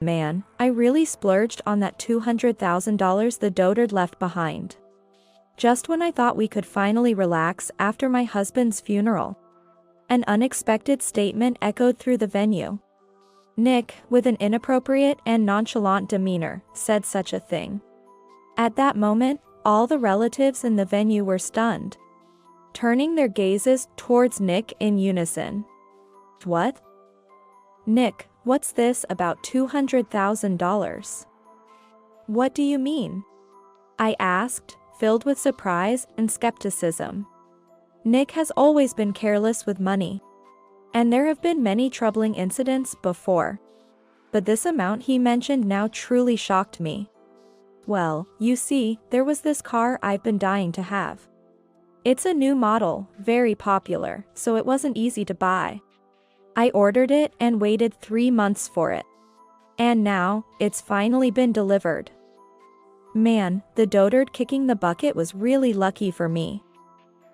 Man, I really splurged on that $200,000 the dotard left behind. Just when I thought we could finally relax after my husband's funeral. An unexpected statement echoed through the venue. Nick, with an inappropriate and nonchalant demeanor, said such a thing. At that moment, all the relatives in the venue were stunned, turning their gazes towards Nick in unison. What? Nick, what's this about $200,000? What do you mean? I asked, filled with surprise and skepticism. Nick has always been careless with money, and there have been many troubling incidents before. But this amount he mentioned now truly shocked me. Well, you see, there was this car I've been dying to have. It's a new model, very popular, so it wasn't easy to buy. I ordered it and waited 3 months for it. And now, it's finally been delivered. Man, the dotard kicking the bucket was really lucky for me.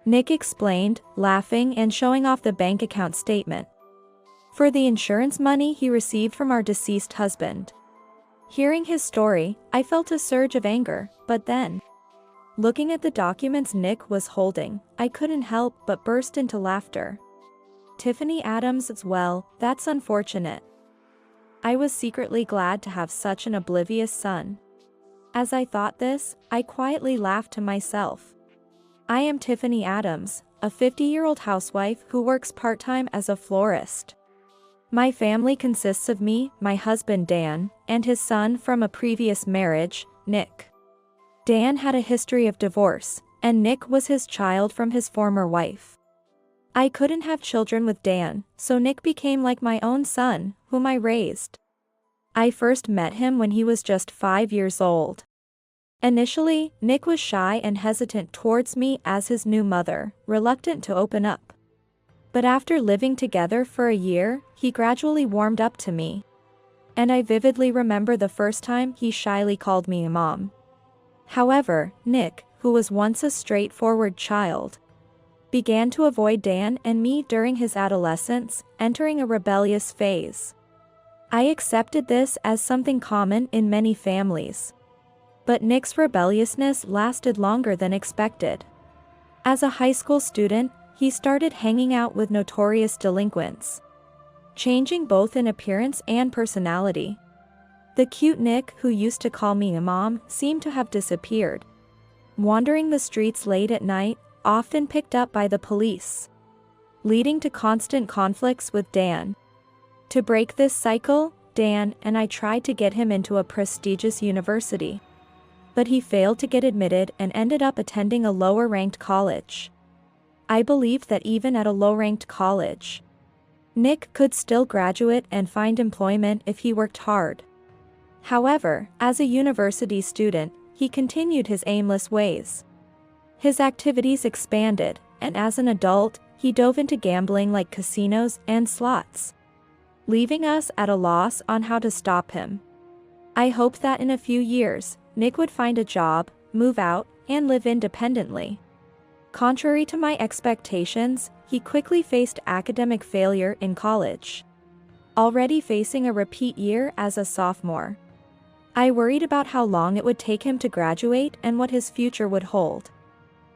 Nick explained, laughing and showing off the bank account statement. For the insurance money he received from our deceased husband. Hearing his story, I felt a surge of anger, but then, looking at the documents Nick was holding, I couldn't help but burst into laughter. Tiffany Adams as well, that's unfortunate. I was secretly glad to have such an oblivious son. As I thought this, I quietly laughed to myself. I am Tiffany Adams, a 50-year-old housewife who works part-time as a florist. My family consists of me, my husband Dan, and his son from a previous marriage, Nick. Dan had a history of divorce, and Nick was his child from his former wife. I couldn't have children with Dan, so Nick became like my own son, whom I raised. I first met him when he was just 5 years old. Initially, Nick was shy and hesitant towards me as his new mother, reluctant to open up. But after living together for a year, he gradually warmed up to me. And I vividly remember the first time he shyly called me a mom. However, Nick, who was once a straightforward child, began to avoid Dan and me during his adolescence, entering a rebellious phase. I accepted this as something common in many families. But Nick's rebelliousness lasted longer than expected. As a high school student, he started hanging out with notorious delinquents, changing both in appearance and personality. The cute Nick who used to call me a mom seemed to have disappeared, wandering the streets late at night, often picked up by the police, leading to constant conflicts with Dan. To break this cycle, Dan and I tried to get him into a prestigious university. But he failed to get admitted and ended up attending a lower-ranked college. I believed that even at a low-ranked college, Nick could still graduate and find employment if he worked hard. However, as a university student, he continued his aimless ways. His activities expanded, and as an adult, he dove into gambling like casinos and slots, leaving us at a loss on how to stop him. I hoped that in a few years, Nick would find a job, move out, and live independently. Contrary to my expectations, he quickly faced academic failure in college, already facing a repeat year as a sophomore. I worried about how long it would take him to graduate and what his future would hold.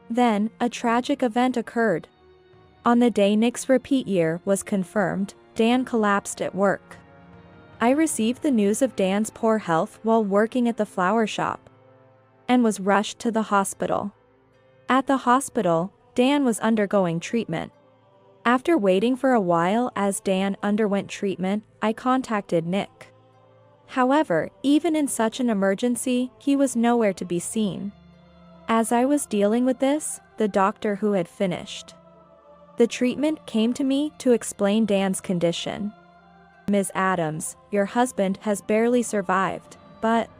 Then, a tragic event occurred. On the day Nick's repeat year was confirmed, Dan collapsed at work. I received the news of Dan's poor health while working at the flower shop, and was rushed to the hospital. At the hospital, Dan was undergoing treatment. After waiting for a while as Dan underwent treatment, I contacted Nick. However, even in such an emergency, he was nowhere to be seen. As I was dealing with this, the doctor who had finished the treatment came to me to explain Dan's condition. Ms. Adams, your husband has barely survived, but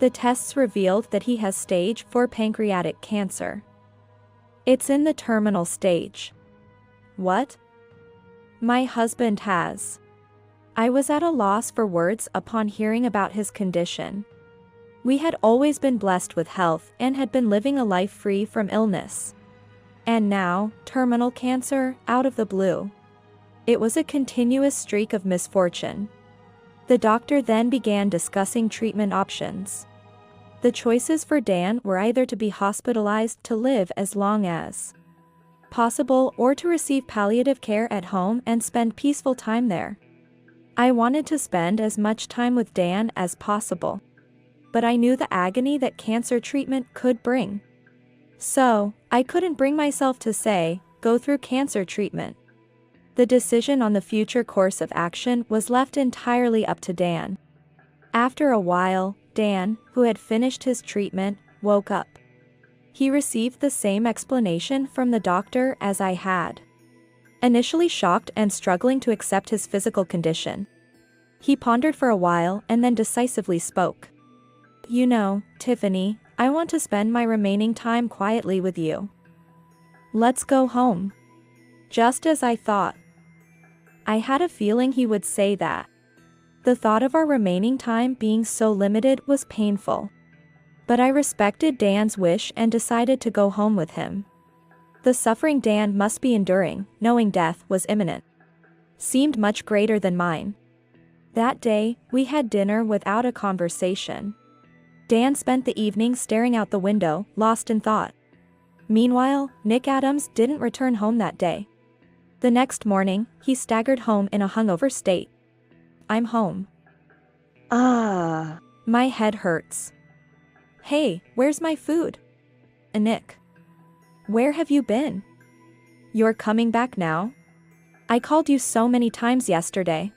the tests revealed that he has stage 4 pancreatic cancer. It's in the terminal stage. What? My husband has. I was at a loss for words upon hearing about his condition. We had always been blessed with health and had been living a life free from illness. And now, terminal cancer, out of the blue. It was a continuous streak of misfortune. The doctor then began discussing treatment options. The choices for Dan were either to be hospitalized to live as long as possible or to receive palliative care at home and spend peaceful time there. I wanted to spend as much time with Dan as possible, but I knew the agony that cancer treatment could bring. So, I couldn't bring myself to say, go through cancer treatment. The decision on the future course of action was left entirely up to Dan. After a while, Dan, who had finished his treatment, woke up. He received the same explanation from the doctor as I had. Initially shocked and struggling to accept his physical condition, he pondered for a while and then decisively spoke. "You know, Tiffany, I want to spend my remaining time quietly with you. Let's go home." Just as I thought. I had a feeling he would say that. The thought of our remaining time being so limited was painful. But I respected Dan's wish and decided to go home with him. The suffering Dan must be enduring, knowing death was imminent, seemed much greater than mine. That day, we had dinner without a conversation. Dan spent the evening staring out the window, lost in thought. Meanwhile, Nick Adams didn't return home that day. The next morning, he staggered home in a hungover state. "I'm home. My head hurts. Hey, where's my food? Nick. Where have you been? You're coming back now? I called you so many times yesterday.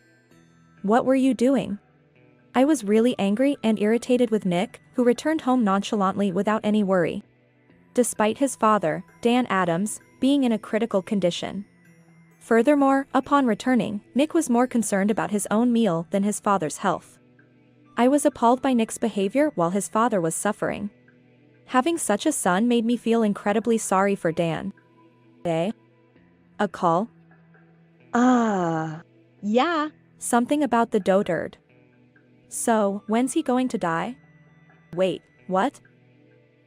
What were you doing?" I was really angry and irritated with Nick, who returned home nonchalantly without any worry, despite his father, Dan Adams, being in a critical condition. Furthermore, upon returning, Nick was more concerned about his own meal than his father's health. I was appalled by Nick's behavior while his father was suffering. Having such a son made me feel incredibly sorry for Dan. A call? Yeah, something about the dotard. So, when's he going to die? Wait, what?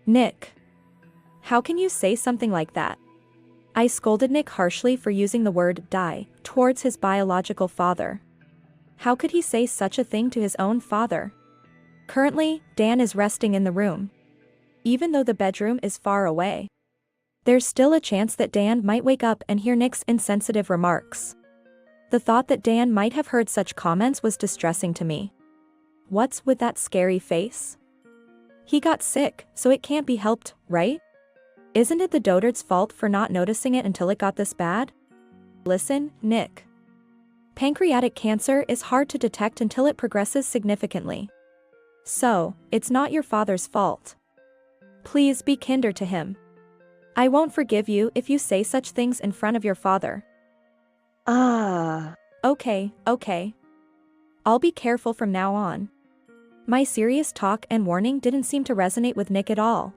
Nick. How can you say something like that? I scolded Nick harshly for using the word die towards his biological father. How could he say such a thing to his own father? Currently, Dan is resting in the room. Even though the bedroom is far away, there's still a chance that Dan might wake up and hear Nick's insensitive remarks. The thought that Dan might have heard such comments was distressing to me. What's with that scary face? He got sick, so it can't be helped, right? Isn't it the dotard's fault for not noticing it until it got this bad? Listen, Nick. Pancreatic cancer is hard to detect until it progresses significantly. So, it's not your father's fault. Please be kinder to him. I won't forgive you if you say such things in front of your father. Okay. I'll be careful from now on. My serious talk and warning didn't seem to resonate with Nick at all.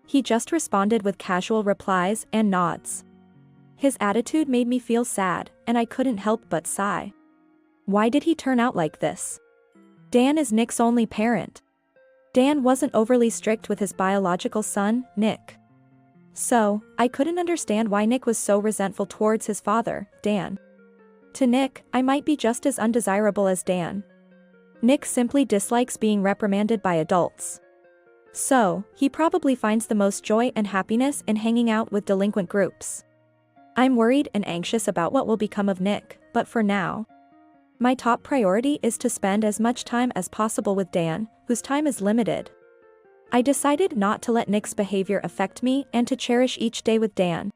He just responded with casual replies and nods. His attitude made me feel sad, and I couldn't help but sigh. Why did he turn out like this? Dan is Nick's only parent. Dan wasn't overly strict with his biological son, Nick. So, I couldn't understand why Nick was so resentful towards his father, Dan. To Nick, I might be just as undesirable as Dan. Nick simply dislikes being reprimanded by adults. So, he probably finds the most joy and happiness in hanging out with delinquent groups. I'm worried and anxious about what will become of Nick, but for now, my top priority is to spend as much time as possible with Dan, whose time is limited. I decided not to let Nick's behavior affect me and to cherish each day with Dan,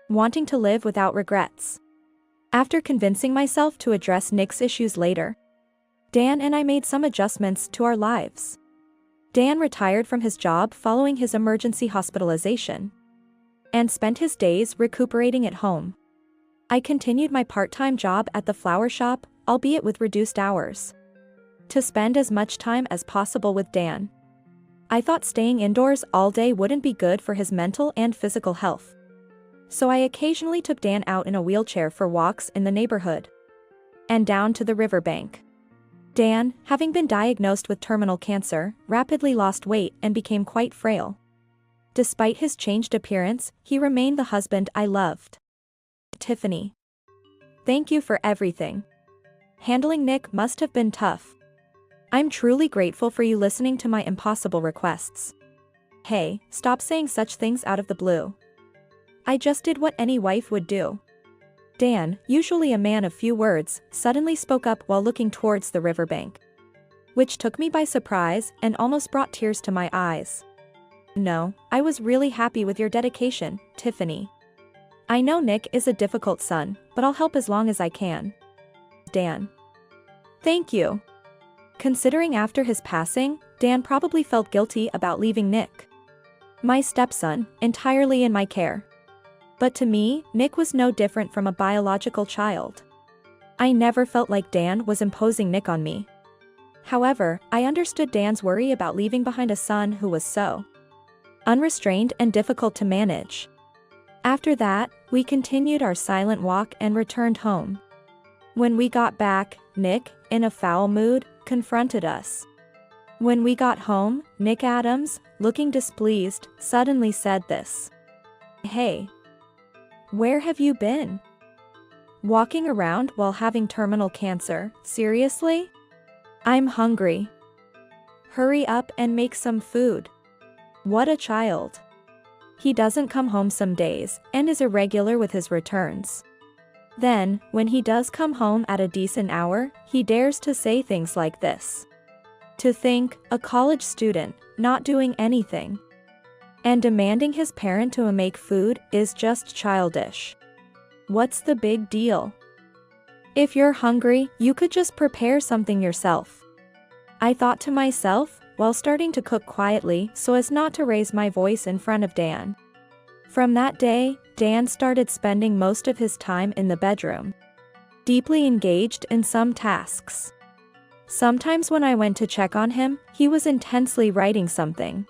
wanting to live without regrets. After convincing myself to address Nick's issues later, Dan and I made some adjustments to our lives. Dan retired from his job following his emergency hospitalization and spent his days recuperating at home. I continued my part-time job at the flower shop, albeit with reduced hours, to spend as much time as possible with Dan. I thought staying indoors all day wouldn't be good for his mental and physical health. So I occasionally took Dan out in a wheelchair for walks in the neighborhood and down to the riverbank. Dan, having been diagnosed with terminal cancer, rapidly lost weight and became quite frail. Despite his changed appearance, he remained the husband I loved. Tiffany. Thank you for everything. handling Nick must have been tough. I'm truly grateful for you listening to my impossible requests. Hey, stop saying such things out of the blue. I just did what any wife would do. Dan, usually a man of few words, suddenly spoke up while looking towards the riverbank, which took me by surprise and almost brought tears to my eyes. No, I was really happy with your dedication, Tiffany. I know Nick is a difficult son, but I'll help as long as I can. Dan. Thank you. Considering after his passing, Dan probably felt guilty about leaving Nick, my stepson, entirely in my care. But to me, Nick was no different from a biological child. I never felt like Dan was imposing Nick on me. However, I understood Dan's worry about leaving behind a son who was so unrestrained and difficult to manage. After that, we continued our silent walk and returned home. When we got back, Nick, in a foul mood, confronted us. When we got home, Nick Adams, looking displeased, suddenly said this. Hey. Where have you been? Walking around while having terminal cancer, seriously? I'm hungry. Hurry up and make some food. What a child. He doesn't come home some days, and is irregular with his returns. Then, when he does come home at a decent hour, he dares to say things like this. To think, a college student, not doing anything, and demanding his parent to make food is just childish. What's the big deal? If you're hungry, you could just prepare something yourself. I thought to myself, while starting to cook quietly so as not to raise my voice in front of Dan. From that day, Dan started spending most of his time in the bedroom, deeply engaged in some tasks. Sometimes when I went to check on him, he was intensely writing something.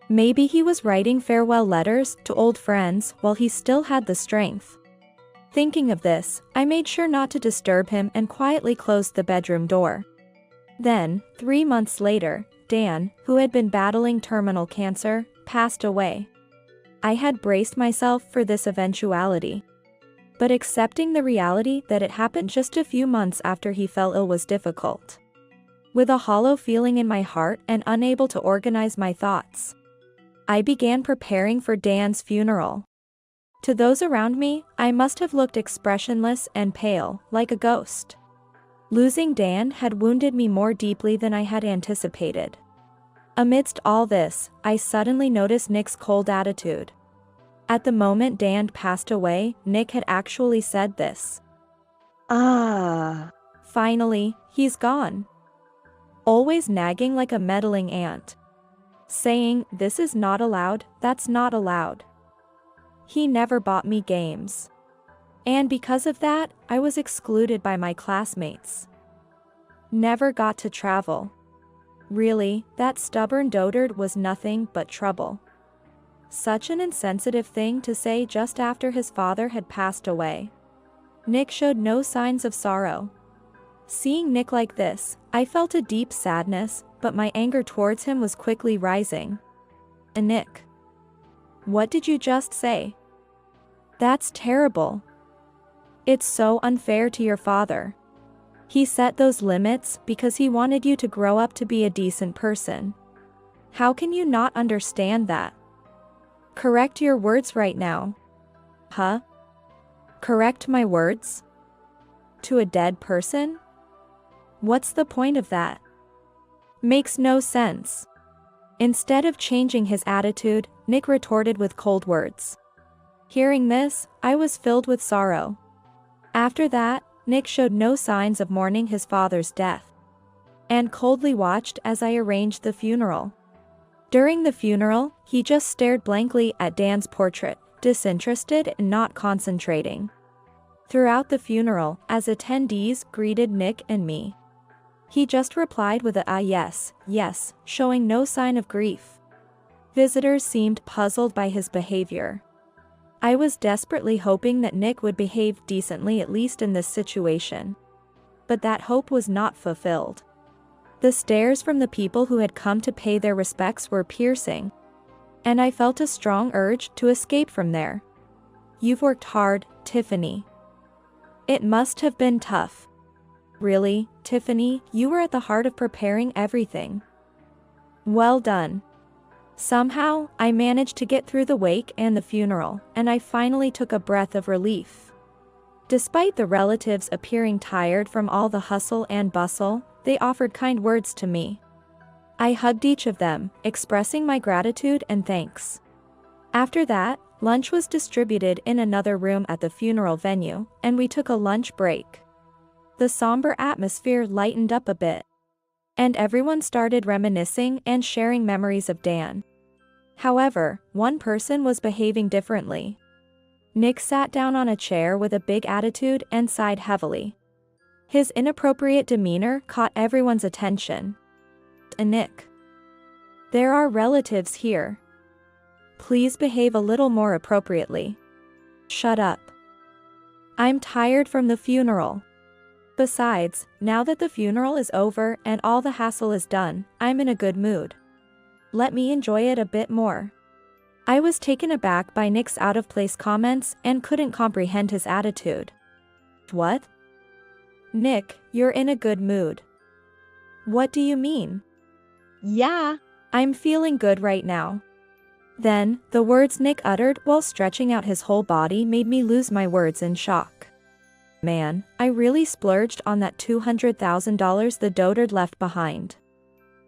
Maybe he was writing farewell letters to old friends while he still had the strength. Thinking of this, I made sure not to disturb him and quietly closed the bedroom door. Then, 3 months later, Dan, who had been battling terminal cancer, passed away. I had braced myself for this eventuality. But accepting the reality that it happened just a few months after he fell ill was difficult. With a hollow feeling in my heart and unable to organize my thoughts, I began preparing for Dan's funeral. To those around me, I must have looked expressionless and pale, like a ghost. Losing Dan had wounded me more deeply than I had anticipated. Amidst all this, I suddenly noticed Nick's cold attitude. At the moment Dan passed away, Nick had actually said this. Finally, he's gone. Always nagging like a meddling aunt. Saying, this is not allowed, that's not allowed. He never bought me games. And because of that, I was excluded by my classmates. Never got to travel. Really, that stubborn dotard was nothing but trouble. Such an insensitive thing to say just after his father had passed away. Nick showed no signs of sorrow. Seeing Nick like this, I felt a deep sadness, but my anger towards him was quickly rising. Nick. What did you just say? That's terrible. It's so unfair to your father. He set those limits because he wanted you to grow up to be a decent person. How can you not understand that? Correct your words right now. Huh? Correct my words? To a dead person? What's the point of that? Makes no sense. Instead of changing his attitude, Nick retorted with cold words. Hearing this, I was filled with sorrow. After that, Nick showed no signs of mourning his father's death, and coldly watched as I arranged the funeral. During the funeral, he just stared blankly at Dan's portrait, disinterested and not concentrating. Throughout the funeral, as attendees greeted Nick and me, he just replied with a yes, yes, showing no sign of grief. Visitors seemed puzzled by his behavior. I was desperately hoping that Nick would behave decently at least in this situation. But that hope was not fulfilled. The stares from the people who had come to pay their respects were piercing, and I felt a strong urge to escape from there. You've worked hard, Tiffany. It must have been tough. Really, Tiffany, you were at the heart of preparing everything. Well done. Somehow, I managed to get through the wake and the funeral, and I finally took a breath of relief. Despite the relatives appearing tired from all the hustle and bustle, they offered kind words to me. I hugged each of them, expressing my gratitude and thanks. After that, lunch was distributed in another room at the funeral venue, and we took a lunch break. The somber atmosphere lightened up a bit, and everyone started reminiscing and sharing memories of Dan. However, one person was behaving differently. Nick sat down on a chair with a big attitude and sighed heavily. His inappropriate demeanor caught everyone's attention. Nick, there are relatives here. Please behave a little more appropriately. Shut up. I'm tired from the funeral. Besides, now that the funeral is over and all the hassle is done, I'm in a good mood. Let me enjoy it a bit more. I was taken aback by Nick's out-of-place comments and couldn't comprehend his attitude. What? Nick, you're in a good mood. What do you mean? Yeah, I'm feeling good right now. Then, the words Nick uttered while stretching out his whole body made me lose my words in shock. Man, I really splurged on that $200,000 the dotard left behind.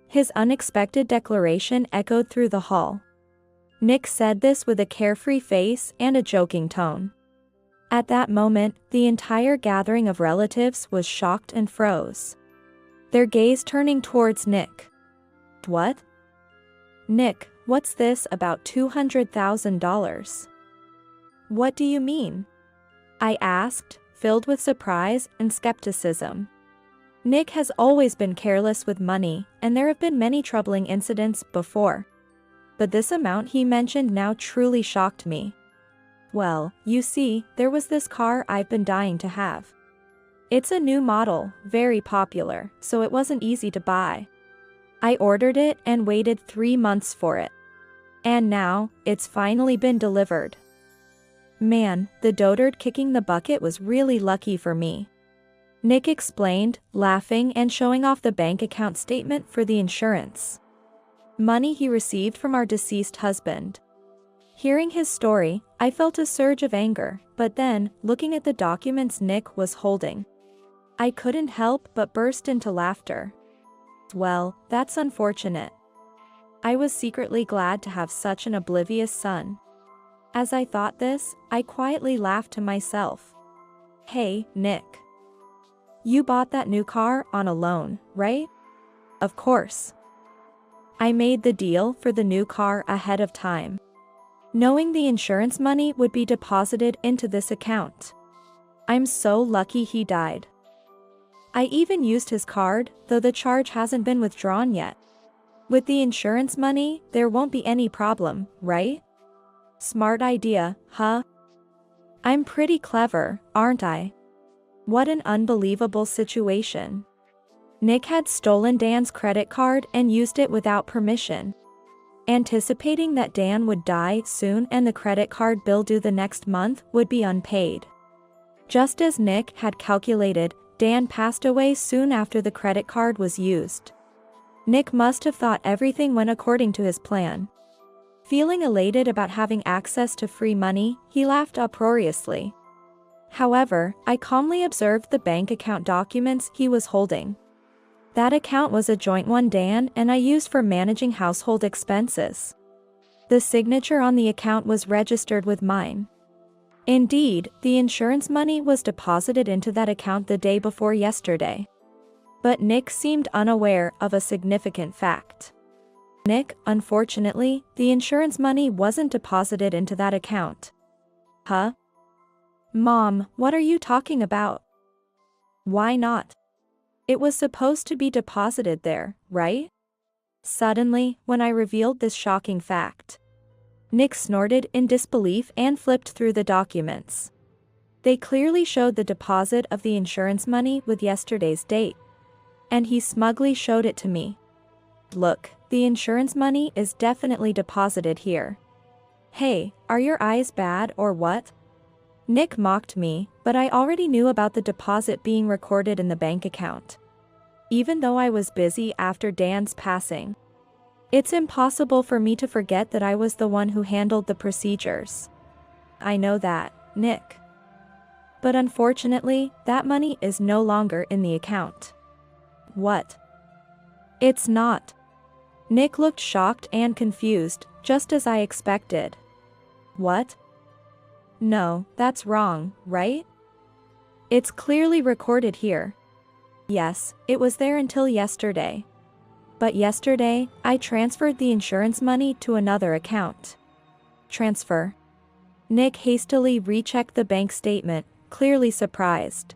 His unexpected declaration echoed through the hall. Nick said this with a carefree face and a joking tone. At that moment, the entire gathering of relatives was shocked and froze, their gaze turning towards Nick. What? Nick, what's this about $200,000? What do you mean? I asked, filled with surprise and skepticism. Nick has always been careless with money, and there have been many troubling incidents before. But this amount he mentioned now truly shocked me. Well, you see, there was this car I've been dying to have. It's a new model, very popular, so it wasn't easy to buy. I ordered it and waited 3 months for it. And now, it's finally been delivered. Man, the dotard kicking the bucket was really lucky for me. Nick explained, laughing and showing off the bank account statement for the insurance money he received from our deceased husband. Hearing his story, I felt a surge of anger, but then, looking at the documents Nick was holding, I couldn't help but burst into laughter. Well, that's unfortunate. I was secretly glad to have such an oblivious son. As I thought this, I quietly laughed to myself. Hey, Nick. You bought that new car on a loan, right? Of course. I made the deal for the new car ahead of time, knowing the insurance money would be deposited into this account. I'm so lucky he died. I even used his card, though the charge hasn't been withdrawn yet. With the insurance money, there won't be any problem, right? Smart idea, huh? I'm pretty clever, aren't I? What an unbelievable situation. Nick had stolen Dan's credit card and used it without permission, anticipating that Dan would die soon and the credit card bill due the next month would be unpaid. Just as Nick had calculated, Dan passed away soon after the credit card was used. Nick must have thought everything went according to his plan. Feeling elated about having access to free money, he laughed uproariously. However, I calmly observed the bank account documents he was holding. That account was a joint one Dan and I used for managing household expenses. The signature on the account was registered with mine. Indeed, the insurance money was deposited into that account the day before yesterday. But Nick seemed unaware of a significant fact. Nick, unfortunately, the insurance money wasn't deposited into that account. Huh? Mom, what are you talking about? Why not? It was supposed to be deposited there, right? Suddenly, when I revealed this shocking fact, Nick snorted in disbelief and flipped through the documents. They clearly showed the deposit of the insurance money with yesterday's date. And he smugly showed it to me. Look, the insurance money is definitely deposited here. Hey, are your eyes bad or what? Nick mocked me, but I already knew about the deposit being recorded in the bank account. Even though I was busy after Dan's passing. It's impossible for me to forget that I was the one who handled the procedures. I know that, Nick. But unfortunately, that money is no longer in the account. What? It's not. Nick looked shocked and confused, just as I expected. What? No, that's wrong, right? It's clearly recorded here. Yes, it was there until yesterday. But yesterday, I transferred the insurance money to another account. Transfer. Nick hastily rechecked the bank statement, clearly surprised.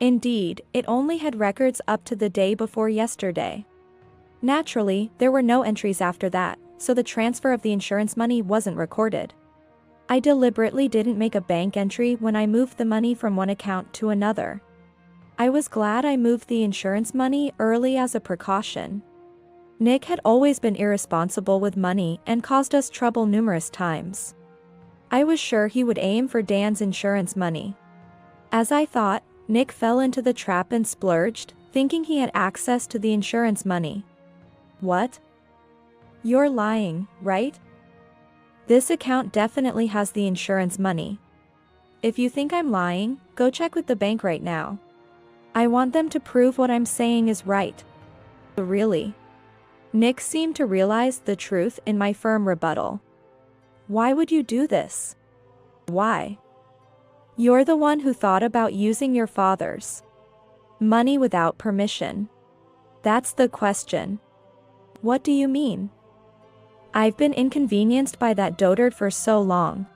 Indeed, it only had records up to the day before yesterday. Naturally, there were no entries after that, so the transfer of the insurance money wasn't recorded. I deliberately didn't make a bank entry when I moved the money from one account to another. I was glad I moved the insurance money early as a precaution. Nick had always been irresponsible with money and caused us trouble numerous times. I was sure he would aim for Dan's insurance money. As I thought, Nick fell into the trap and splurged, thinking he had access to the insurance money. What? You're lying, right? This account definitely has the insurance money. If you think I'm lying, go check with the bank right now. I want them to prove what I'm saying is right. Really? Nick seemed to realize the truth in my firm rebuttal. Why would you do this? Why? You're the one who thought about using your father's money without permission. That's the question. What do you mean? I've been inconvenienced by that dotard for so long.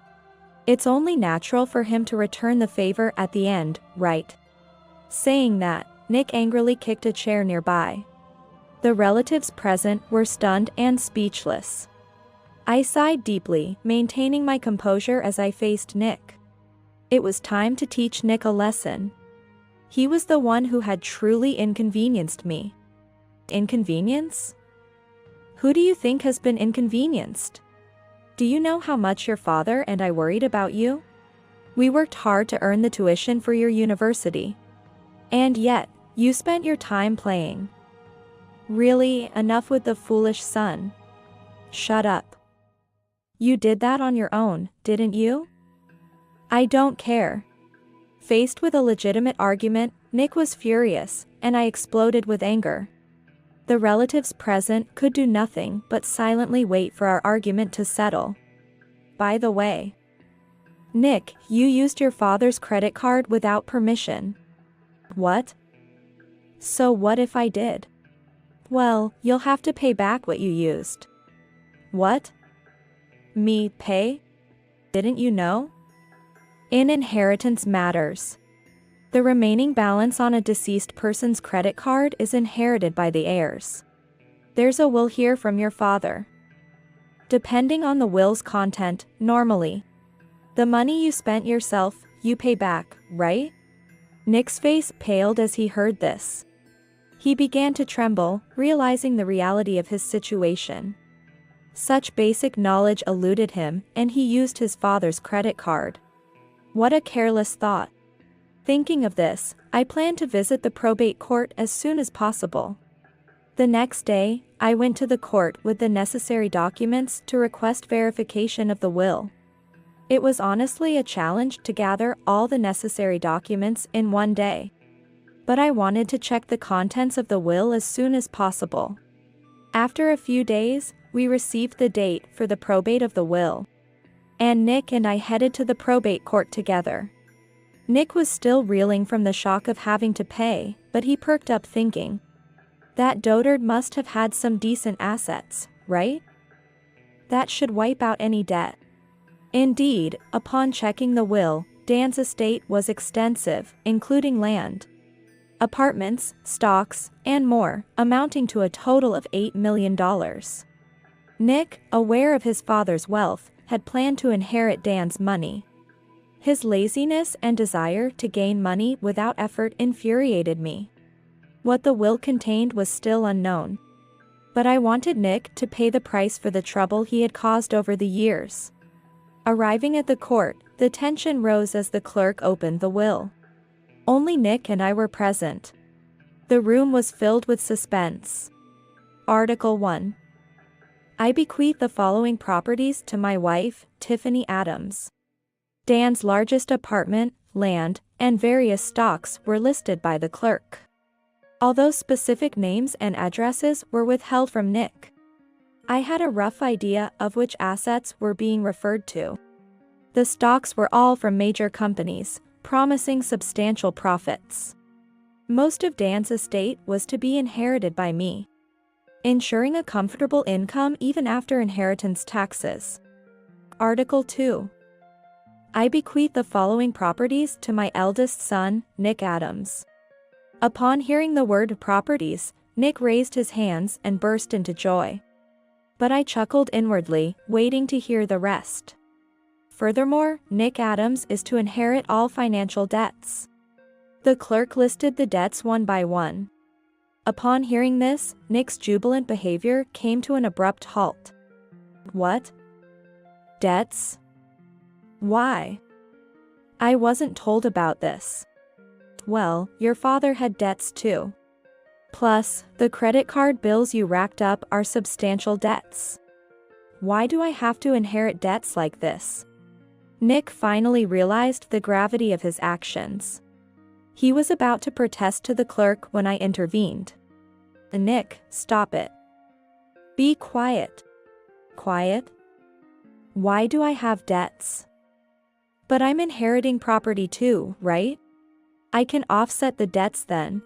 It's only natural for him to return the favor at the end, right? Saying that, Nick angrily kicked a chair nearby. The relatives present were stunned and speechless. I sighed deeply, maintaining my composure as I faced Nick. It was time to teach Nick a lesson. He was the one who had truly inconvenienced me. Inconvenience? Who do you think has been inconvenienced? Do you know how much your father and I worried about you? We worked hard to earn the tuition for your university. And yet, you spent your time playing. Really, enough with the foolish son. Shut up. You did that on your own, didn't you? I don't care. Faced with a legitimate argument, Nick was furious, and I exploded with anger. The relatives present could do nothing but silently wait for our argument to settle. By the way, Nick, you used your father's credit card without permission. What? So what if I did? Well, you'll have to pay back what you used. What? Me pay? Didn't you know? In inheritance matters, the remaining balance on a deceased person's credit card is inherited by the heirs. There's a will here from your father. Depending on the will's content, normally, the money you spent yourself, you pay back, right? Nick's face paled as he heard this. He began to tremble, realizing the reality of his situation. Such basic knowledge eluded him, and he used his father's credit card. What a careless thought. Thinking of this, I planned to visit the probate court as soon as possible. The next day, I went to the court with the necessary documents to request verification of the will. It was honestly a challenge to gather all the necessary documents in one day. But I wanted to check the contents of the will as soon as possible. After a few days, we received the date for the probate of the will. And Nick and I headed to the probate court together. Nick was still reeling from the shock of having to pay, but he perked up thinking, that dotard must have had some decent assets, right? That should wipe out any debt. Indeed, upon checking the will, Dan's estate was extensive, including land, apartments, stocks, and more, amounting to a total of $8 million. Nick, aware of his father's wealth, had planned to inherit Dan's money. His laziness and desire to gain money without effort infuriated me. What the will contained was still unknown. But I wanted Nick to pay the price for the trouble he had caused over the years. Arriving at the court, The tension rose as the clerk opened the will. Only Nick and I were present. The room was filled with suspense. Article 1. I bequeath the following properties to my wife, Tiffany Adams. Dan's largest apartment, land, and various stocks were listed by the clerk. Although specific names and addresses were withheld from Nick, I had a rough idea of which assets were being referred to. The stocks were all from major companies, promising substantial profits. Most of Dan's estate was to be inherited by me, ensuring a comfortable income even after inheritance taxes. Article 2. I bequeath the following properties to my eldest son, Nick Adams. Upon hearing the word properties, Nick raised his hands and burst into joy. But I chuckled inwardly, waiting to hear the rest. Furthermore, Nick Adams is to inherit all financial debts. The clerk listed the debts one by one. Upon hearing this, Nick's jubilant behavior came to an abrupt halt. What? Debts? Why? I wasn't told about this. Well, your father had debts too. Plus, the credit card bills you racked up are substantial debts. Why do I have to inherit debts like this? Nick finally realized the gravity of his actions. He was about to protest to the clerk when I intervened. Nick, stop it. Be quiet. Quiet? Why do I have debts? But I'm inheriting property too, right? I can offset the debts then.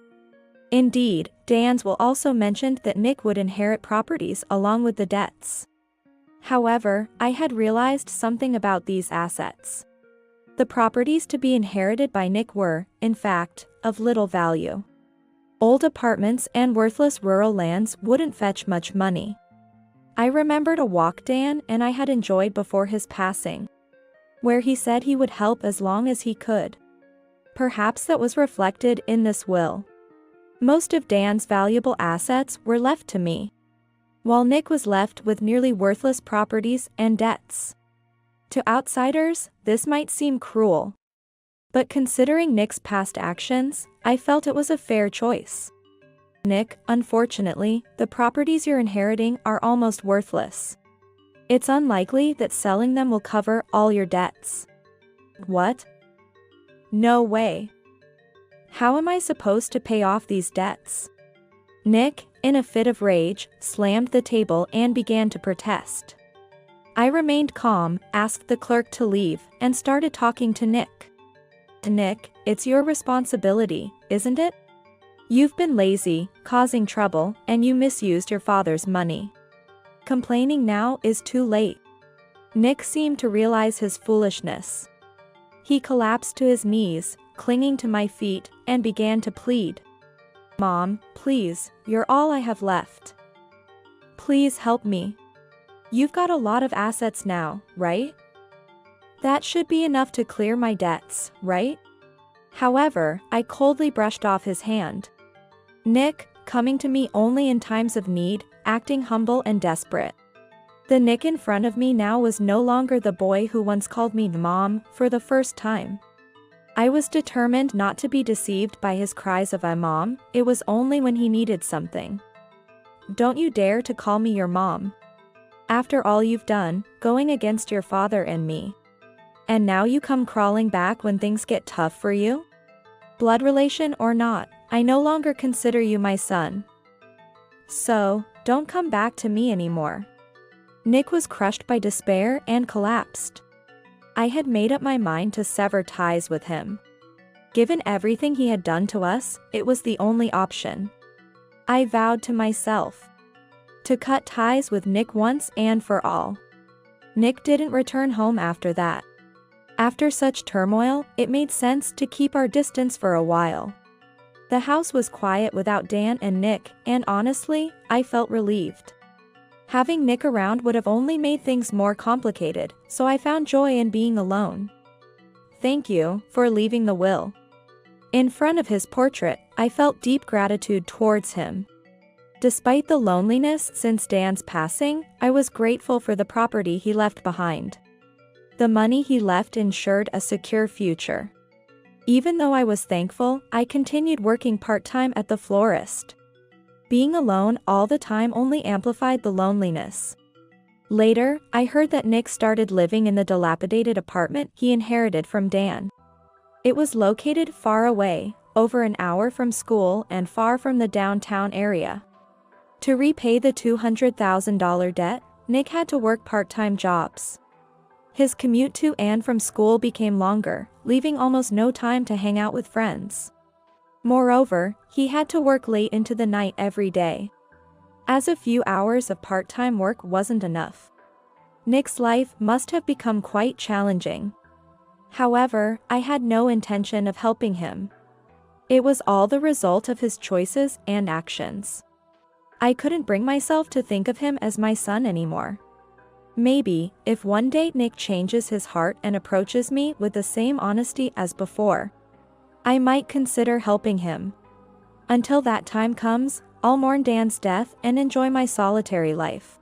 Indeed, Dan's will also mentioned that Nick would inherit properties along with the debts. However, I had realized something about these assets. The properties to be inherited by Nick were, in fact, of little value. Old apartments and worthless rural lands wouldn't fetch much money. I remembered a walk Dan and I had enjoyed before his passing, where he said he would help as long as he could. Perhaps that was reflected in this will. Most of Dan's valuable assets were left to me, while Nick was left with nearly worthless properties and debts. To outsiders, this might seem cruel, but considering Nick's past actions, I felt it was a fair choice. Nick, unfortunately, the properties you're inheriting are almost worthless. It's unlikely that selling them will cover all your debts. What? No way. How am I supposed to pay off these debts? Nick, in a fit of rage, slammed the table and began to protest. I remained calm, asked the clerk to leave, and started talking to Nick. Nick, it's your responsibility, isn't it? You've been lazy, causing trouble, and you misused your father's money. Complaining now is too late. Nick seemed to realize his foolishness. He collapsed to his knees, clinging to my feet, and began to plead. Mom, please, you're all I have left. Please help me. You've got a lot of assets now, right? That should be enough to clear my debts, right? However, I coldly brushed off his hand. Nick, coming to me only in times of need, acting humble and desperate. The Nick in front of me now was no longer the boy who once called me Mom for the first time. I was determined not to be deceived by his cries of "I'm Mom," it was only when he needed something. Don't you dare to call me your mom. After all you've done, going against your father and me. And now you come crawling back when things get tough for you? Blood relation or not, I no longer consider you my son. So, don't come back to me anymore. Nick was crushed by despair and collapsed. I had made up my mind to sever ties with him. Given everything he had done to us, it was the only option. I vowed to myself to cut ties with Nick once and for all. Nick didn't return home after that. After such turmoil, it made sense to keep our distance for a while. The house was quiet without Dan and Nick, and honestly, I felt relieved. Having Nick around would have only made things more complicated, so I found joy in being alone. Thank you for leaving the will. In front of his portrait, I felt deep gratitude towards him. Despite the loneliness since Dan's passing, I was grateful for the property he left behind. The money he left ensured a secure future. Even though I was thankful, I continued working part-time at the florist. Being alone all the time only amplified the loneliness. Later, I heard that Nick started living in the dilapidated apartment he inherited from Dan. It was located far away, over an hour from school and far from the downtown area. To repay the $200,000 debt, Nick had to work part-time jobs. His commute to and from school became longer, leaving almost no time to hang out with friends. Moreover, he had to work late into the night every day. As a few hours of part-time work wasn't enough. Nick's life must have become quite challenging. However, I had no intention of helping him. It was all the result of his choices and actions. I couldn't bring myself to think of him as my son anymore. Maybe, if one day Nick changes his heart and approaches me with the same honesty as before, I might consider helping him. Until that time comes, I'll mourn Dan's death and enjoy my solitary life.